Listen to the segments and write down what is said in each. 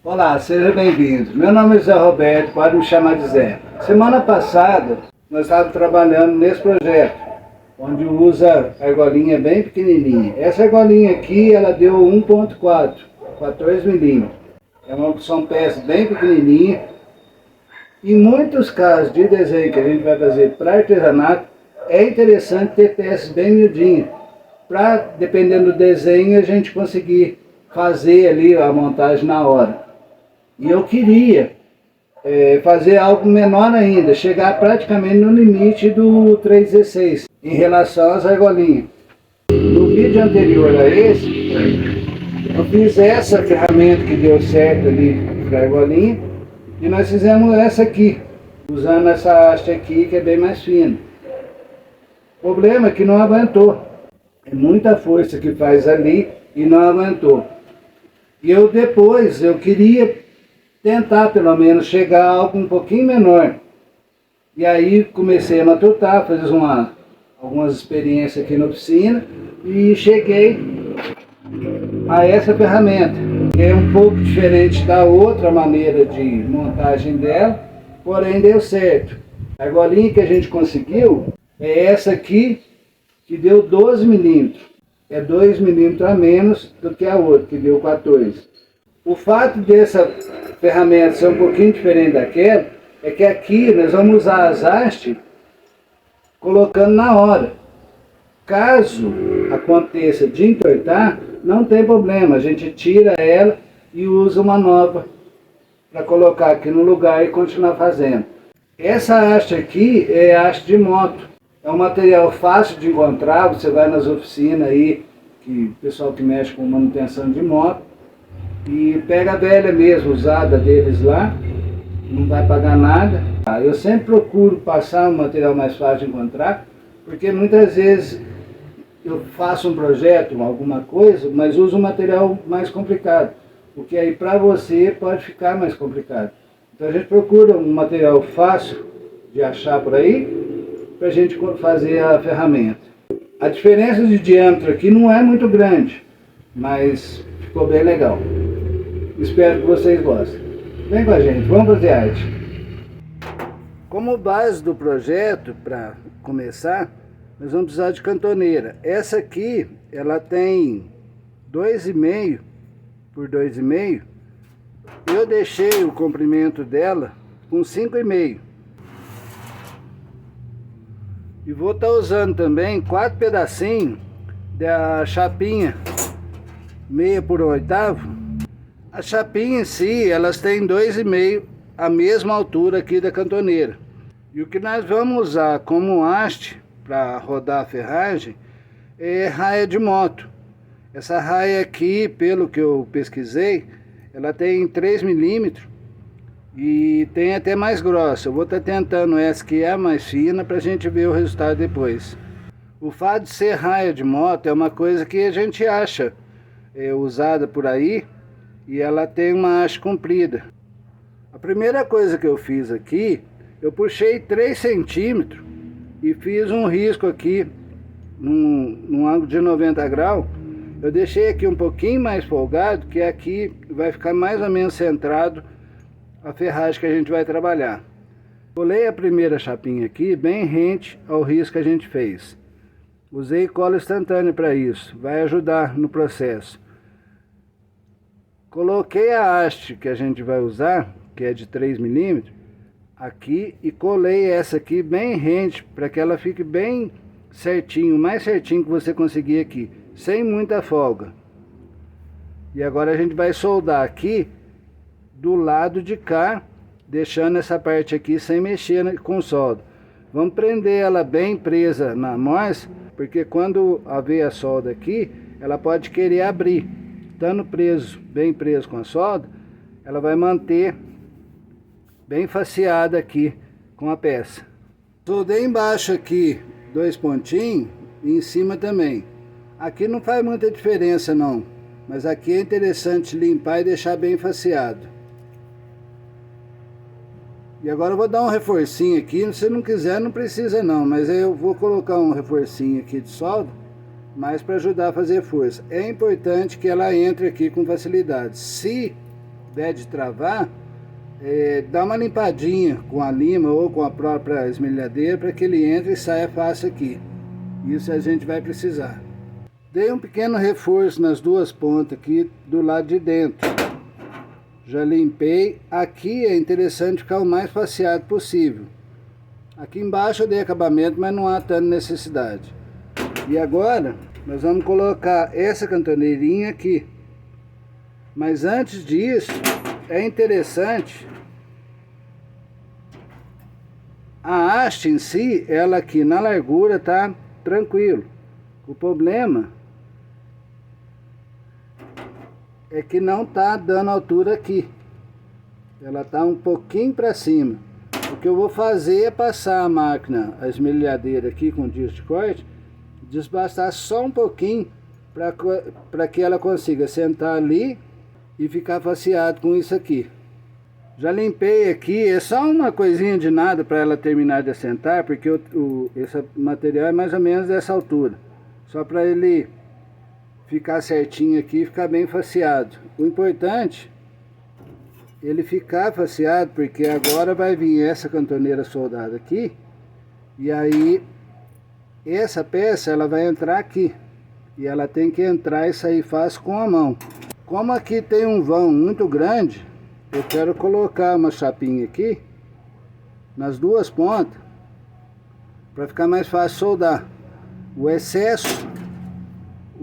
Olá, seja bem-vindo. Meu nome é Zé Roberto, pode me chamar de Zé. Semana passada, nós estávamos trabalhando nesse projeto, onde usa a argolinha bem pequenininha. Essa argolinha aqui, ela deu 1.4, 14 milímetros. São peças bem pequenininhas. Em muitos casos de desenho que a gente vai fazer para artesanato, é interessante ter peças bem miudinhas, para, dependendo do desenho, a gente conseguir fazer ali a montagem na hora. E eu queria fazer algo menor ainda, chegar praticamente no limite do 316, em relação às argolinhas. No vídeo anterior a esse, eu fiz essa ferramenta que deu certo ali para a argolinha, e nós fizemos essa aqui, usando essa haste aqui que é bem mais fina. O problema é que não aguentou. É muita força que faz ali e não aguentou. E eu queria tentar pelo menos chegar a algo um pouquinho menor. E aí comecei a matutar, fiz algumas experiências aqui na oficina e cheguei a essa ferramenta, que é um pouco diferente da outra maneira de montagem dela, porém deu certo. A argolinha que a gente conseguiu é essa aqui, que deu 12 milímetros. É 2 milímetros a menos do que a outra, que deu 14. O fato dessa ferramenta ser um pouquinho diferente daquela, é que aqui nós vamos usar as hastes colocando na hora. Caso aconteça de entortar, não tem problema, a gente tira ela e usa uma nova para colocar aqui no lugar e continuar fazendo. Essa haste aqui é a haste de moto. É um material fácil de encontrar, você vai nas oficinas aí, o pessoal que mexe com manutenção de moto, e pega a velha mesmo, usada deles lá, não vai pagar nada. Eu sempre procuro passar um material mais fácil de encontrar, porque muitas vezes eu faço um projeto, alguma coisa, mas uso um material mais complicado, porque aí para você pode ficar mais complicado. Então a gente procura um material fácil de achar por aí, para a gente fazer a ferramenta. A diferença de diâmetro aqui não é muito grande, mas ficou bem legal. Espero que vocês gostem. Vem com a gente, vamos fazer arte. Como base do projeto, para começar, nós vamos precisar de cantoneira. Essa aqui, ela tem 2,5 por 2,5. Eu deixei o comprimento dela com 5,5. E vou estar usando também 4 pedacinhos da chapinha 6 por 1/8. A chapinha em si, elas têm 2,5, a mesma altura aqui da cantoneira. E o que nós vamos usar como haste para rodar a ferragem é raia de moto. Essa raia aqui, pelo que eu pesquisei, ela tem 3 milímetros. E tem até mais grossa. Eu vou estar tentando essa que é a mais fina para a gente ver o resultado depois. O fato de ser raia de moto é uma coisa que a gente acha usada por aí, e ela tem uma haste comprida. A primeira coisa que eu fiz aqui, eu puxei 3 centímetros e fiz um risco aqui num ângulo de 90 graus. Eu deixei aqui um pouquinho mais folgado, que aqui vai ficar mais ou menos centrado a ferragem que a gente vai trabalhar. Colei a primeira chapinha aqui bem rente ao risco que a gente fez. Usei cola instantânea para isso, vai ajudar no processo. Coloquei a haste que a gente vai usar, que é de 3 milímetros, aqui, e colei essa aqui bem rente, para que ela fique bem certinho, o mais certinho que você conseguir aqui, sem muita folga. E agora a gente vai soldar aqui do lado de cá, deixando essa parte aqui sem mexer com solda. Vamos prender ela bem presa na morsa, porque quando haver a solda aqui, ela pode querer abrir. Estando bem preso com a solda, ela vai manter bem faceada aqui com a peça. Soldei embaixo aqui 2 pontinhos e em cima também. Aqui não faz muita diferença não, mas aqui é interessante limpar e deixar bem faceado. E agora eu vou dar um reforcinho aqui, se não quiser não precisa não, mas eu vou colocar um reforcinho aqui de solda, mais para ajudar a fazer força. É importante que ela entre aqui com facilidade. Se der de travar, dá uma limpadinha com a lima ou com a própria esmerilhadeira para que ele entre e saia fácil aqui. Isso a gente vai precisar. Dei um pequeno reforço nas duas pontas aqui do lado de dentro. Já limpei. Aqui é interessante ficar o mais faceado possível. Aqui embaixo eu dei acabamento, mas não há tanta necessidade. E agora nós vamos colocar essa cantoneirinha aqui. Mas antes disso, é interessante, a haste em si, ela aqui na largura tá tranquilo. O problema é que não tá dando altura aqui. Ela tá um pouquinho para cima. O que eu vou fazer é passar a máquina, a esmerilhadeira aqui com disco de corte, desbastar só um pouquinho para que ela consiga sentar ali e ficar faceado com isso aqui. Já limpei aqui, é só uma coisinha de nada para ela terminar de assentar, porque esse material é mais ou menos dessa altura. Só para ele ficar certinho aqui e ficar bem faceado. O importante é ele ficar faceado, porque agora vai vir essa cantoneira soldada aqui, e aí essa peça ela vai entrar aqui, e ela tem que entrar e sair fácil com a mão. Como aqui tem um vão muito grande, eu quero colocar uma chapinha aqui nas duas pontas para ficar mais fácil soldar. O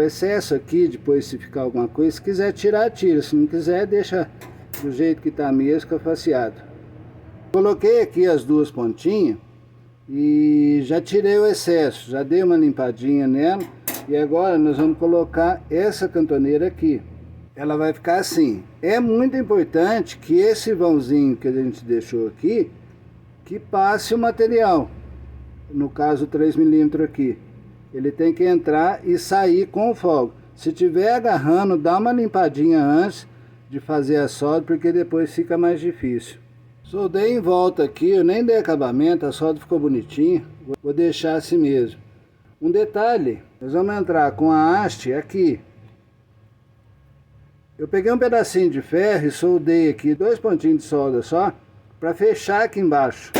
excesso aqui, depois se ficar alguma coisa, se quiser tirar, tira. Se não quiser, deixa do jeito que está mesmo, fica faceado. Coloquei aqui as duas pontinhas e já tirei o excesso, já dei uma limpadinha nela. E agora nós vamos colocar essa cantoneira aqui. Ela vai ficar assim. É muito importante que esse vãozinho que a gente deixou aqui, que passe o material. No caso 3 mm aqui. Ele tem que entrar e sair com folga. Se tiver agarrando, dá uma limpadinha antes de fazer a solda, porque depois fica mais difícil. Soldei em volta aqui, eu nem dei acabamento, a solda ficou bonitinha. Vou deixar assim mesmo. Um detalhe, nós vamos entrar com a haste aqui. Eu peguei um pedacinho de ferro e soldei aqui 2 pontinhos de solda só, para fechar aqui embaixo.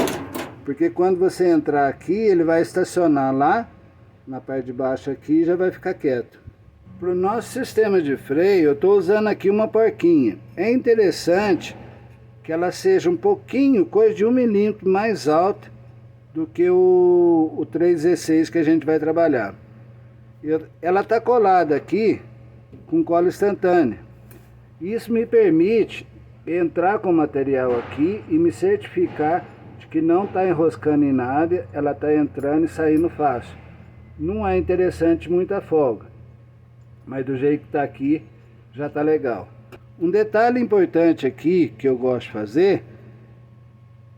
Porque quando você entrar aqui, ele vai estacionar lá, na parte de baixo aqui, e já vai ficar quieto. Para o nosso sistema de freio, eu estou usando aqui uma porquinha. É interessante que ela seja um pouquinho, coisa de 1 milímetro mais alta do que o 316 que a gente vai trabalhar. Ela está colada aqui com cola instantânea. Isso me permite entrar com o material aqui e me certificar de que não está enroscando em nada, ela está entrando e saindo fácil. Não é interessante muita folga, mas do jeito que está aqui já está legal. Um detalhe importante aqui que eu gosto de fazer,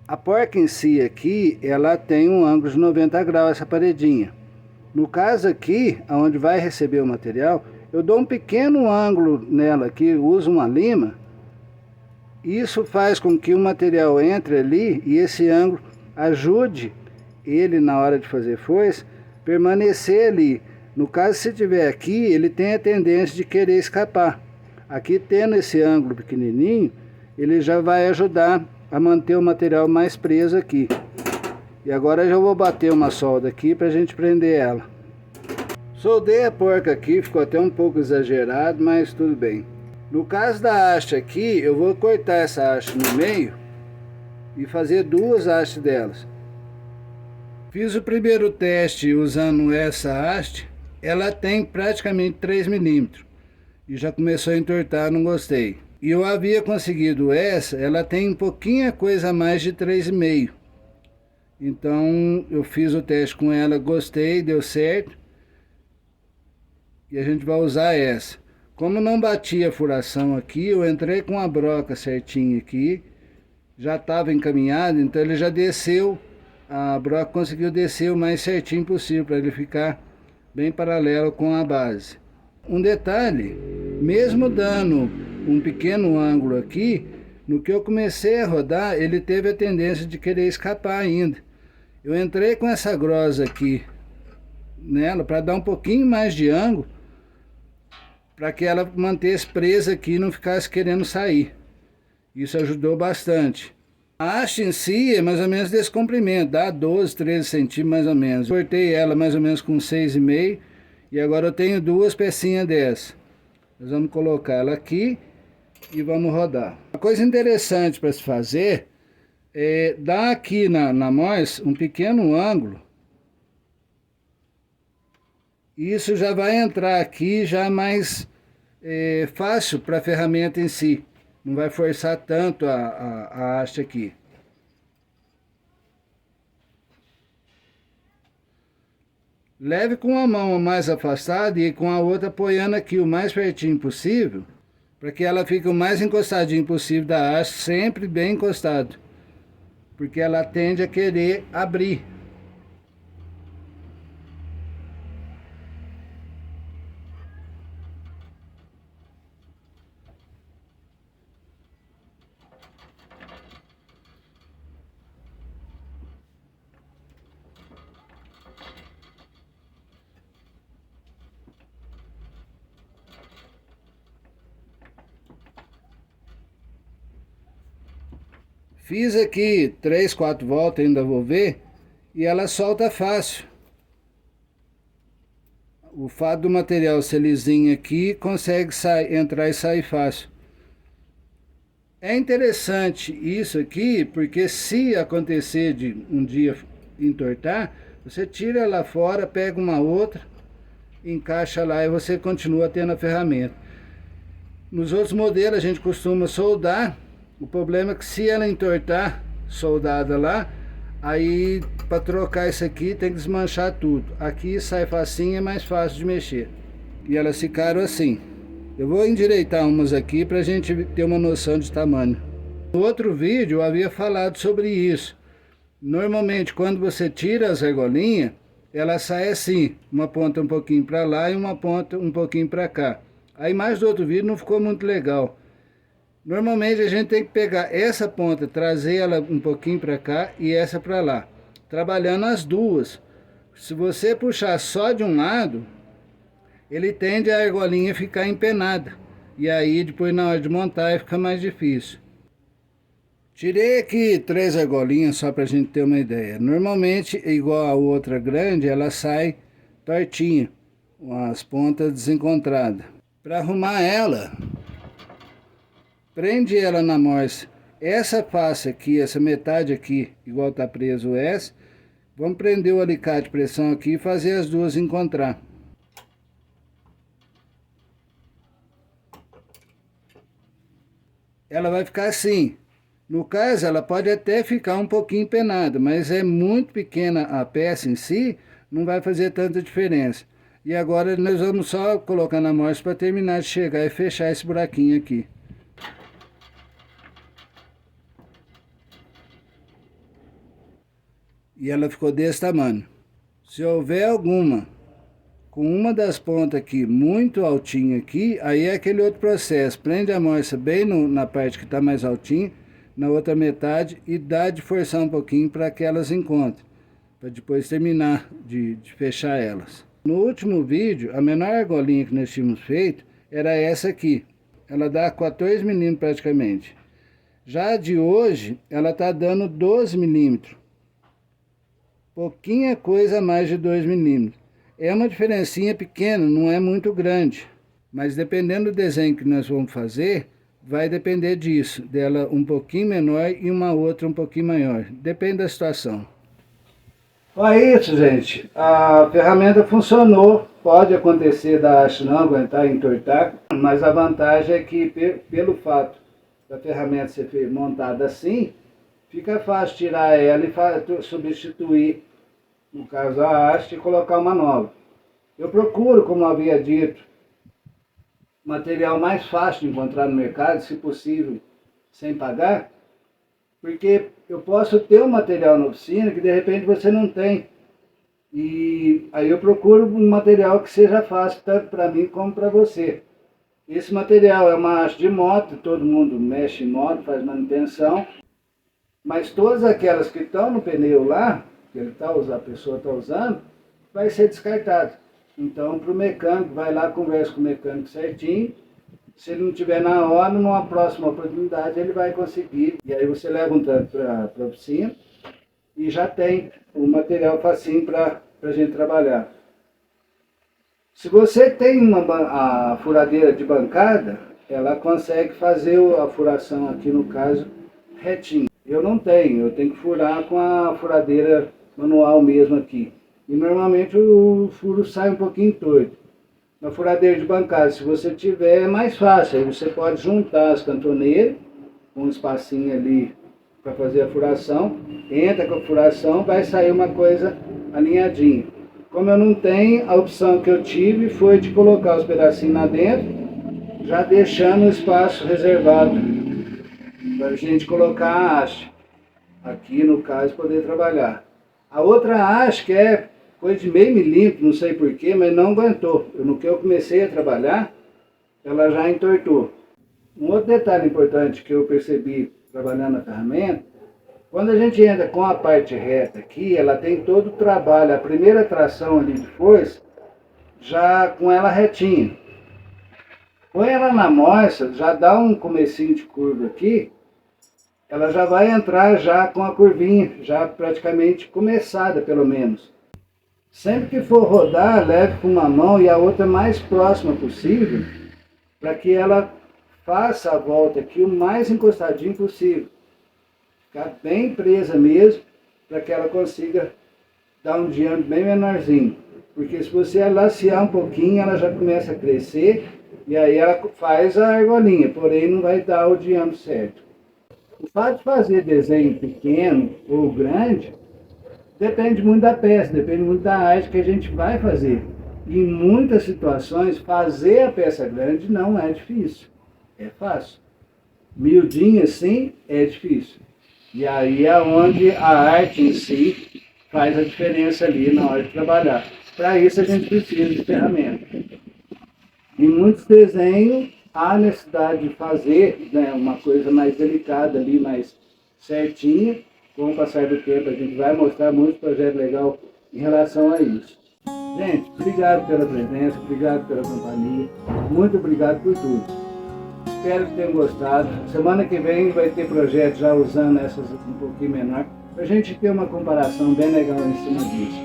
a porca em si aqui, ela tem um ângulo de 90 graus, essa paredinha. No caso aqui, onde vai receber o material, eu dou um pequeno ângulo nela aqui, uso uma lima. Isso faz com que o material entre ali e esse ângulo ajude ele na hora de fazer foice, permanecer ali. No caso, se tiver aqui, ele tem a tendência de querer escapar. Aqui, tendo esse ângulo pequenininho, ele já vai ajudar a manter o material mais preso aqui. E agora eu já vou bater uma solda aqui para a gente prender ela. Soldei a porca aqui, ficou até um pouco exagerado, mas tudo bem. No caso da haste aqui, eu vou cortar essa haste no meio e fazer 2 hastes delas. Fiz o primeiro teste usando essa haste, ela tem praticamente 3 mm e já começou a entortar, não gostei. E eu havia conseguido essa, ela tem um pouquinho coisa a mais de 3,5. Então eu fiz o teste com ela, gostei, deu certo. E a gente vai usar essa. Como não batia a furação aqui, eu entrei com a broca certinha aqui. Já estava encaminhado, então ele já desceu. A broca conseguiu descer o mais certinho possível, para ele ficar bem paralelo com a base. Um detalhe, mesmo dando um pequeno ângulo aqui, no que eu comecei a rodar, ele teve a tendência de querer escapar ainda. Eu entrei com essa grosa aqui nela, para dar um pouquinho mais de ângulo, para que ela mantesse presa aqui e não ficasse querendo sair. Isso ajudou bastante. A haste em si é mais ou menos desse comprimento, dá 12, 13 centímetros mais ou menos. Eu cortei ela mais ou menos com 6,5 e agora eu tenho duas pecinhas dessa. Nós vamos colocar ela aqui e vamos rodar. Uma coisa interessante para se fazer é dar aqui na mós um pequeno ângulo. Isso já vai entrar aqui já mais fácil para a ferramenta em si. Não vai forçar tanto a haste aqui. Leve com a mão mais afastada e com a outra apoiando aqui o mais pertinho possível, para que ela fique o mais encostadinho possível da haste, sempre bem encostado, porque ela tende a querer abrir. Fiz aqui 3, 4 voltas, ainda vou ver, e ela solta fácil. O fato do material ser lisinho aqui, consegue entrar e sair fácil. É interessante isso aqui, porque se acontecer de um dia entortar, você tira ela fora, pega uma outra, encaixa lá e você continua tendo a ferramenta. Nos outros modelos a gente costuma soldar. O problema é que se ela entortar soldada lá, aí para trocar isso aqui tem que desmanchar tudo. Aqui sai facinho, é mais fácil de mexer. E elas ficaram assim. Eu vou endireitar umas aqui para a gente ter uma noção de tamanho. No outro vídeo eu havia falado sobre isso. Normalmente quando você tira as argolinhas, ela sai assim, uma ponta um pouquinho para lá e uma ponta um pouquinho para cá. A imagem do outro vídeo não ficou muito legal. Normalmente a gente tem que pegar essa ponta, trazer ela um pouquinho para cá e essa para lá, trabalhando as duas. Se você puxar só de um lado, ele tende a argolinha ficar empenada. E aí depois na hora de montar fica mais difícil. Tirei aqui 3 argolinhas só para a gente ter uma ideia. Normalmente, igual a outra grande, ela sai tortinha, com as pontas desencontradas. Para arrumar ela, prende ela na morsa. Essa face aqui, essa metade aqui, igual tá preso o S, vamos prender o alicate de pressão aqui e fazer as duas encontrar. Ela vai ficar assim. No caso, ela pode até ficar um pouquinho empenada, mas é muito pequena a peça em si, não vai fazer tanta diferença. E agora nós vamos só colocar na morsa para terminar de chegar e fechar esse buraquinho aqui. E ela ficou desse tamanho. Se houver alguma com uma das pontas aqui muito altinha aqui, aí é aquele outro processo. Prende a morsa bem na parte que está mais altinha, na outra metade, e dá de forçar um pouquinho para que elas encontrem, para depois terminar de fechar elas. No último vídeo, a menor argolinha que nós tínhamos feito era essa aqui. Ela dá 14 milímetros praticamente. Já a de hoje, ela está dando 12 milímetros. Pouquinha coisa a mais de 2 milímetros. É uma diferencinha pequena, não é muito grande. Mas dependendo do desenho que nós vamos fazer, vai depender disso, dela um pouquinho menor e uma outra um pouquinho maior. Depende da situação. É isso, gente. A ferramenta funcionou. Pode acontecer da haste não aguentar e entortar, mas a vantagem é que, pelo fato da ferramenta ser montada assim, fica fácil tirar ela e substituir, no caso a haste, e colocar uma nova. Eu procuro, como eu havia dito, material mais fácil de encontrar no mercado, se possível, sem pagar, porque eu posso ter um material na oficina que de repente você não tem. E aí eu procuro um material que seja fácil, tanto para mim como para você. Esse material é uma haste de moto, todo mundo mexe em moto, faz manutenção, mas todas aquelas que estão no pneu lá, que a pessoa está usando, vai ser descartado. Então, para o mecânico, vai lá, conversa com o mecânico certinho. Se ele não tiver na hora, numa próxima oportunidade, ele vai conseguir. E aí você leva um tanto para a oficina e já tem o material facinho para a gente trabalhar. Se você tem a furadeira de bancada, ela consegue fazer a furação aqui no caso retinho. Eu não tenho, eu tenho que furar com a furadeira manual mesmo aqui. E normalmente o furo sai um pouquinho torto. Na furadeira de bancada, se você tiver, é mais fácil. Aí você pode juntar as cantoneiras, com um espacinho ali para fazer a furação. Entra com a furação, vai sair uma coisa alinhadinha. Como eu não tenho, a opção que eu tive foi de colocar os pedacinhos lá dentro, já deixando o espaço reservado para a gente colocar a haste. Aqui no caso, poder trabalhar. A outra haste que é coisa de meio milímetro, não sei porquê, mas não aguentou. No que eu comecei a trabalhar, ela já entortou. Um outro detalhe importante que eu percebi trabalhando a ferramenta, quando a gente entra com a parte reta aqui, ela tem todo o trabalho, a primeira tração ali de força, já com ela retinha. Põe ela na morsa, já dá um comecinho de curva aqui, ela já vai entrar já com a curvinha, já praticamente começada pelo menos. Sempre que for rodar, leve com uma mão e a outra mais próxima possível, para que ela faça a volta aqui o mais encostadinho possível. Ficar bem presa mesmo, para que ela consiga dar um diâmetro bem menorzinho. Porque se você lacear um pouquinho, ela já começa a crescer, e aí ela faz a argolinha, porém não vai dar o diâmetro certo. O fato de fazer desenho pequeno ou grande, depende muito da peça, depende muito da arte que a gente vai fazer. E em muitas situações, fazer a peça grande não é difícil, é fácil. Miudinha assim é difícil. E aí é onde a arte em si faz a diferença ali na hora de trabalhar. Para isso a gente precisa de ferramenta. Em muitos desenhos há necessidade de fazer, né, uma coisa mais delicada ali, mais certinha. Com o passar do tempo a gente vai mostrar muitos projetos legais em relação a isso. Gente, obrigado pela presença, obrigado pela companhia, muito obrigado por tudo. Espero que tenham gostado. Semana que vem vai ter projeto já usando essas um pouquinho menor, para a gente ter uma comparação bem legal em cima disso.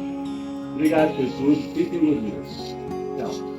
Obrigado por tudo, fiquem com Deus. Tchau.